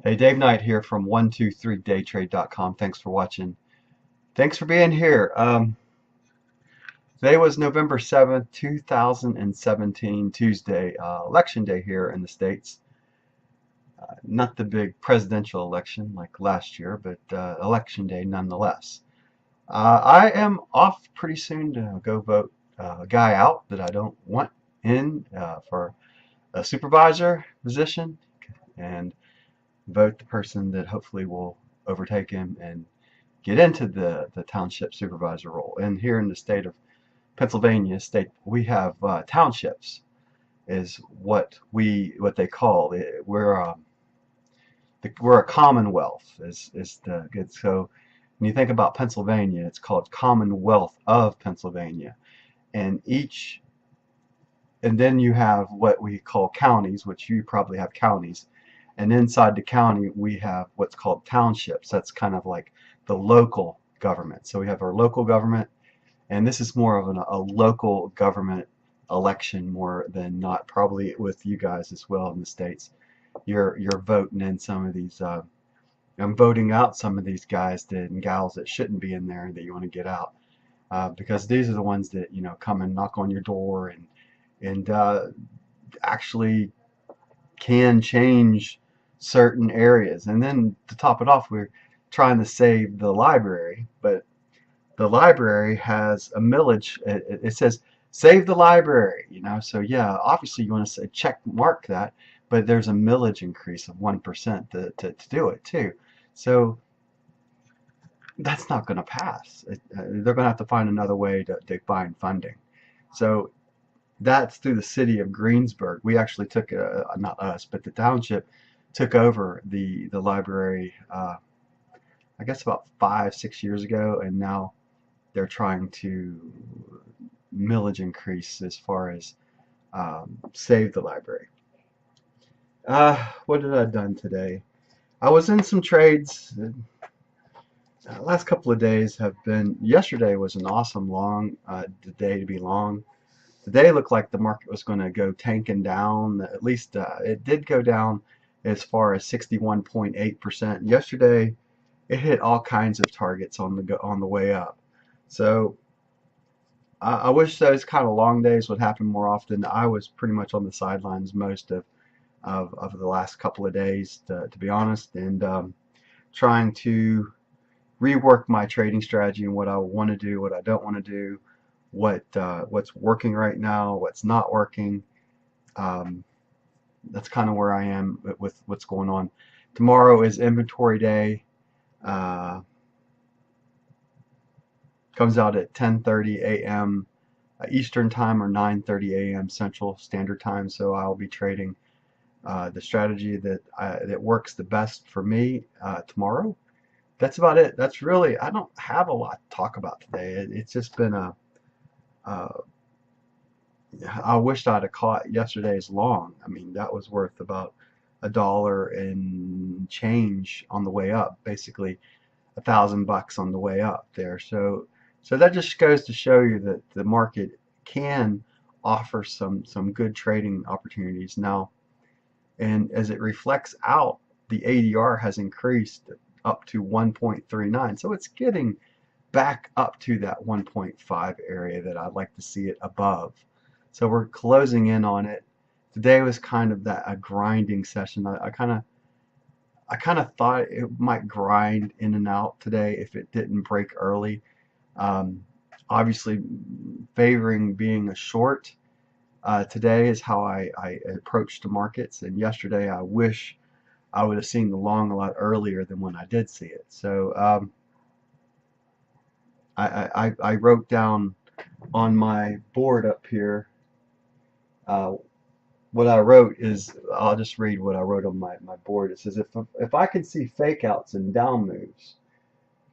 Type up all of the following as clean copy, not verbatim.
Hey, Dave Knight here from 123daytrade.com. Thanks for watching. Thanks for being here. Today was November 7th, 2017, Tuesday, election day here in the States. Not the big presidential election like last year, but election day nonetheless. I am off pretty soon to go vote a guy out that I don't want in for a supervisor position, and vote the person that hopefully will overtake him and get into the township supervisor role. And here in the state of Pennsylvania, we have townships is what they call it. We're a commonwealth is the good. So when you think about Pennsylvania, it's called Commonwealth of Pennsylvania, and then you have what we call counties, which you probably have counties. And inside the county, we have what's called townships. That's kind of like the local government. So we have our local government, and this is more of a local government election more than not, probably with you guys as well in the States. You're voting in some of these, I'm voting out some of these guys and gals that shouldn't be in there that you want to get out. Because these are the ones that, come and knock on your door and actually can change certain areas. And then to top it off, we're trying to save the library, but the library has a millage. It says save the library, so yeah, obviously you want to say check mark that, but there's a millage increase of 1% to do it too. So that's not going to pass. They're going to have to find another way to find funding. So that's through the city of Greensburg. We actually took, not us, but the township took over the library, I guess about 5-6 years ago, and now they're trying to millage increase as far as save the library. What did I done today? I was in some trades. Last couple of days have been. Yesterday was an awesome long day to be long. Today looked like the market was going to go tanking down. At least it did go down as far as 61.8%. Yesterday, it hit all kinds of targets on the way up. So I wish those kind of long days would happen more often. I was pretty much on the sidelines most of the last couple of days, to be honest, and trying to rework my trading strategy and what I want to do, what I don't want to do, what's working right now, what's not working. That's kind of where I am with what's going on. Tomorrow is inventory day. Comes out at 10:30 a.m. Eastern time or 9:30 a.m. Central Standard Time. So I'll be trading the strategy that works the best for me tomorrow. That's about it. That's really, I don't have a lot to talk about today. It's just been I wished I'd have caught yesterday's long. I mean, that was worth about $1 and change on the way up, basically $1,000 on the way up there. So that just goes to show you that the market can offer some good trading opportunities now. And as it reflects out, the ADR has increased up to 1.39. So it's getting back up to that 1.5 area that I'd like to see it above. So we're closing in on it. Today was kind of a grinding session. I kind of thought it might grind in and out today if it didn't break early. Obviously, favoring being a short today is how I approach the markets. And yesterday, I wish I would have seen the long a lot earlier than when I did see it. So I wrote down on my board up here. What I wrote is, I'll just read what I wrote on my board. It says, if I can see fake outs and down moves,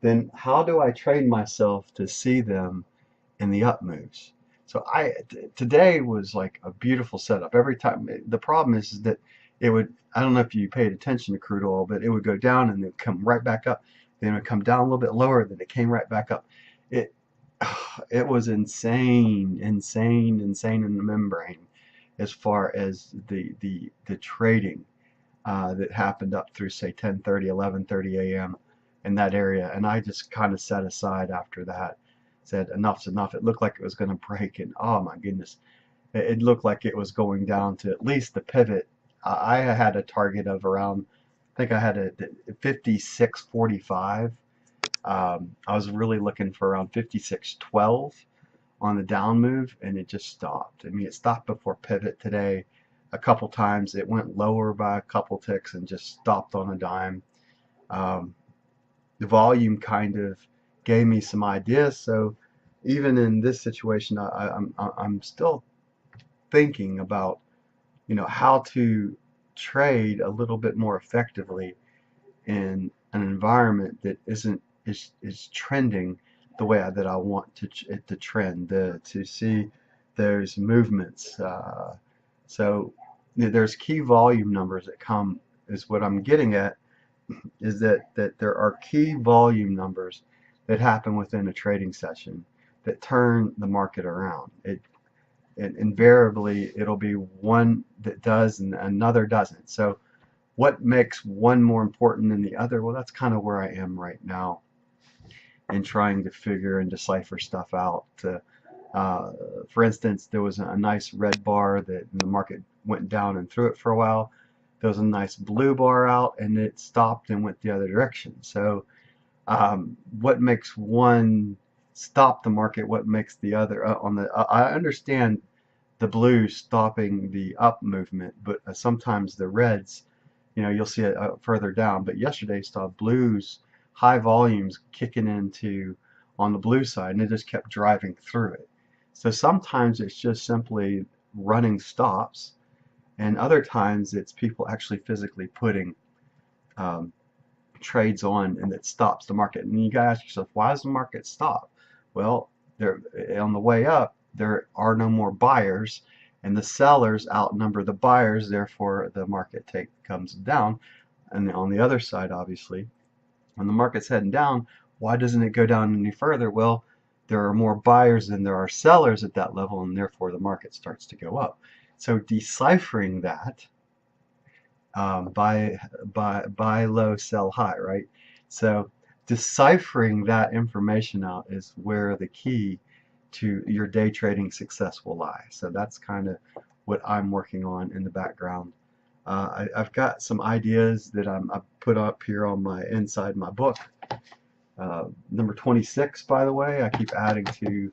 then how do I train myself to see them in the up moves? So today was like a beautiful setup. Every time, the problem is that it would, I don't know if you paid attention to crude oil, but it would go down and then come right back up. Then it would come down a little bit lower, then it came right back up. It was insane in the membrane as far as the trading. that happened up through say 10:30, 11:30 a.m. in that area, and I just kind of set aside after that. Said enough's enough. It looked like it was going to break, and oh my goodness, it looked like it was going down to at least the pivot. I had a target of around, I think I had a 56.45. I was really looking for around 56.12 on the down move, and it just stopped. I mean, it stopped before pivot today a couple times. It went lower by a couple ticks and just stopped on a dime. Um, the volume kind of gave me some ideas. So even in this situation, I'm still thinking about, how to trade a little bit more effectively in an environment that is trending the way that I want it to trend, to see those movements. So there's key volume numbers that come, is what I'm getting at, is that there are key volume numbers that happen within a trading session that turn the market around. And invariably it'll be one that does and another doesn't. So what makes one more important than the other? Well, that's kind of where I am right now in trying to figure and decipher stuff out. For instance, there was a nice red bar that the market went down and through it for a while. There was a nice blue bar out, and it stopped and went the other direction. So what makes one stop the market? What makes the other I understand the blue stopping the up movement, but sometimes the reds, you'll see it further down. But yesterday saw blues high volumes kicking into on the blue side, and it just kept driving through it. So sometimes it's just simply running stops, and other times it's people actually physically putting trades on, and it stops the market. And you gotta ask yourself, why does the market stop? Well, on the way up, there are no more buyers, and the sellers outnumber the buyers, therefore the market comes down. And on the other side, obviously, when the market's heading down, why doesn't it go down any further? Well, there are more buyers than there are sellers at that level, and therefore the market starts to go up. So deciphering that, buy low, sell high, right? So deciphering that information out is where the key to your day trading success will lie. So that's kind of what I'm working on in the background. I've got some ideas that I put up here on inside my book. Number 26, by the way, I keep adding to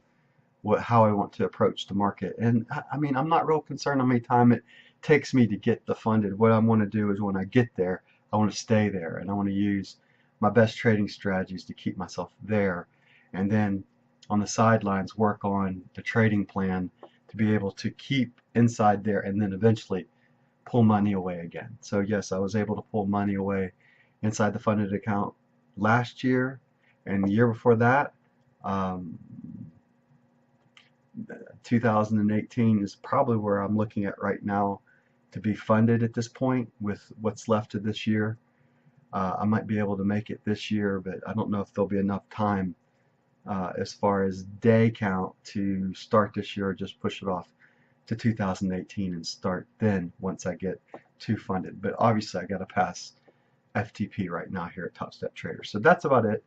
how I want to approach the market. And I mean, I'm not real concerned how many time it takes me to get the funded. What I want to do is when I get there, I want to stay there, and I want to use my best trading strategies to keep myself there, and then on the sidelines work on the trading plan to be able to keep inside there and then eventually pull money away again. So yes, I was able to pull money away inside the funded account last year, and the year before that. 2018 is probably where I'm looking at right now to be funded at this point with what's left of this year. I might be able to make it this year, but I don't know if there'll be enough time as far as day count to start this year, or just push it off to 2018 and start then once I get to funded. But obviously I got to pass FTP right now here at Top Step Trader. So that's about it.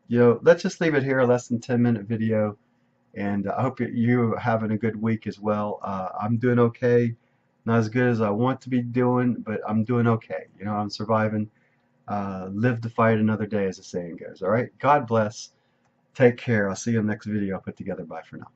Let's just leave it here, a less than 10-minute video. And I hope you're having a good week as well. I'm doing okay. Not as good as I want to be doing, but I'm doing okay. I'm surviving. Live to fight another day, as the saying goes. All right. God bless. Take care. I'll see you in the next video I put together. Bye for now.